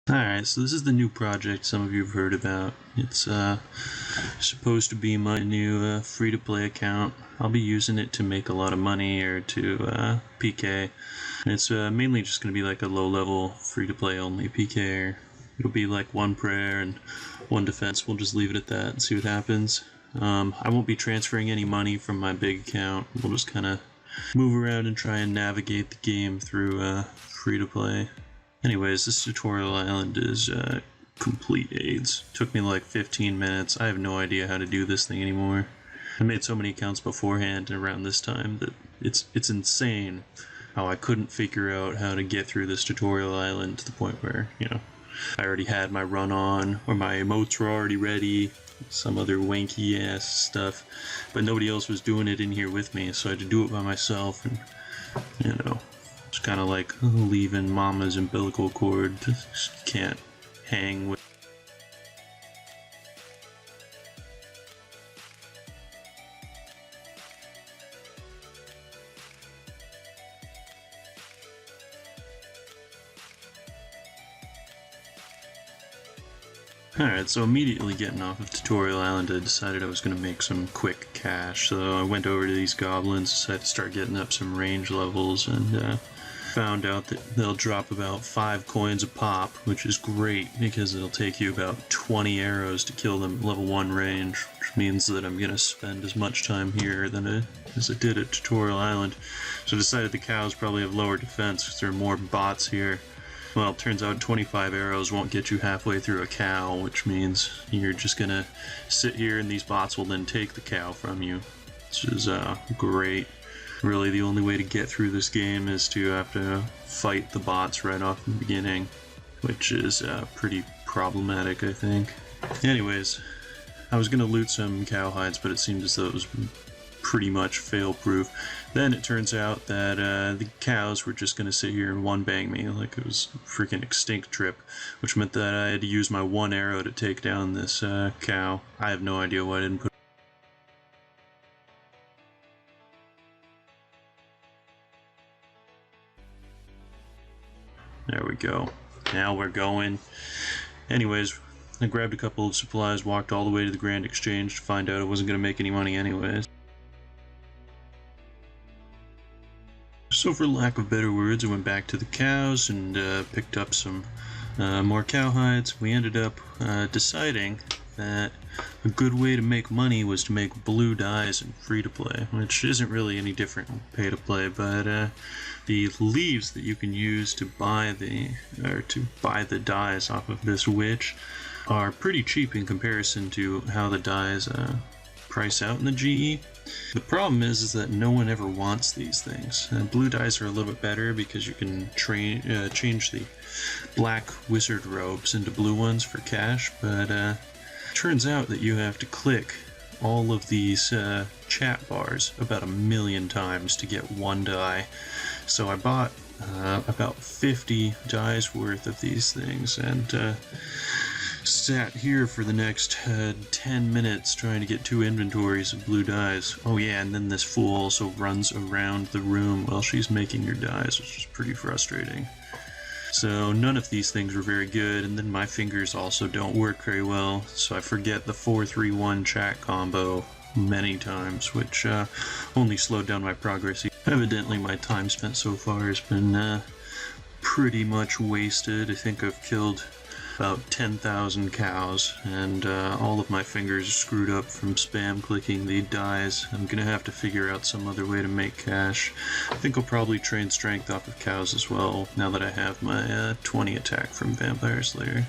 Alright, so this is the new project some of you have heard about. It's supposed to be my new free-to-play account. I'll be using it to make a lot of money or to PK. It's mainly just going to be like a low-level free-to-play only PK. It'll be like one prayer and one defense. We'll just leave it at that and see what happens. I won't be transferring any money from my big account. We'll just kind of move around and try and navigate the game through free-to-play. Anyways, this tutorial island is complete AIDS. Took me like 15 minutes. I have no idea how to do this thing anymore. I made so many accounts beforehand around this time that it's insane how I couldn't figure out how to get through this tutorial island to the point where, you know, I already had my run on, or my emotes were already ready, some other wanky ass stuff, but nobody else was doing it in here with me, so I had to do it by myself, and, you know, it's kind of like leaving mama's umbilical cord. Just can't hang with. Alright, so immediately getting off of Tutorial Island, I decided I was going to make some quick cash. So I went over to these goblins, decided to start getting up some range levels, and found out that they'll drop about 5 coins a pop, which is great because it'll take you about 20 arrows to kill them at level 1 range, which means that I'm going to spend as much time here as I did at Tutorial Island. So I decided the cows probably have lower defense because there are more bots here. Well, it turns out 25 arrows won't get you halfway through a cow, which means you're just going to sit here and these bots will then take the cow from you, which is great. Really, the only way to get through this game is to have to fight the bots right off the beginning, which is pretty problematic, I think. Anyways, I was going to loot some cow hides, but it seemed as though it was pretty much fail-proof. Then it turns out that the cows were just going to sit here and one-bang me like it was a freaking extinct trip, which meant that I had to use my one arrow to take down this cow. I have no idea why I didn't put. There we go. Now we're going. Anyways, I grabbed a couple of supplies, walked all the way to the Grand Exchange to find out I wasn't going to make any money anyways. So for lack of better words, I went back to the cows and picked up some more cow hides. We ended up deciding that a good way to make money was to make blue dyes in free-to-play, which isn't really any different from pay-to-play, but the leaves that you can use to buy the dyes off of this witch are pretty cheap in comparison to how the dyes price out in the GE. The problem is that no one ever wants these things. Blue dyes are a little bit better because you can change the black wizard robes into blue ones for cash, but turns out that you have to click all of these chat bars about 1,000,000 times to get one dye. So I bought about 50 dyes worth of these things and sat here for the next 10 minutes trying to get 2 inventories of blue dyes. Oh yeah, and then this fool also runs around the room while she's making her dyes, which is pretty frustrating. So none of these things were very good, and then my fingers also don't work very well, so I forget the 4-3-1 chat combo many times, which only slowed down my progress. Evidently my time spent so far has been pretty much wasted. I think I've killed about 10,000 cows, and all of my fingers are screwed up from spam clicking the dyes. I'm gonna have to figure out some other way to make cash. I think I'll probably train strength off of cows as well, now that I have my 20 attack from Vampire Slayer.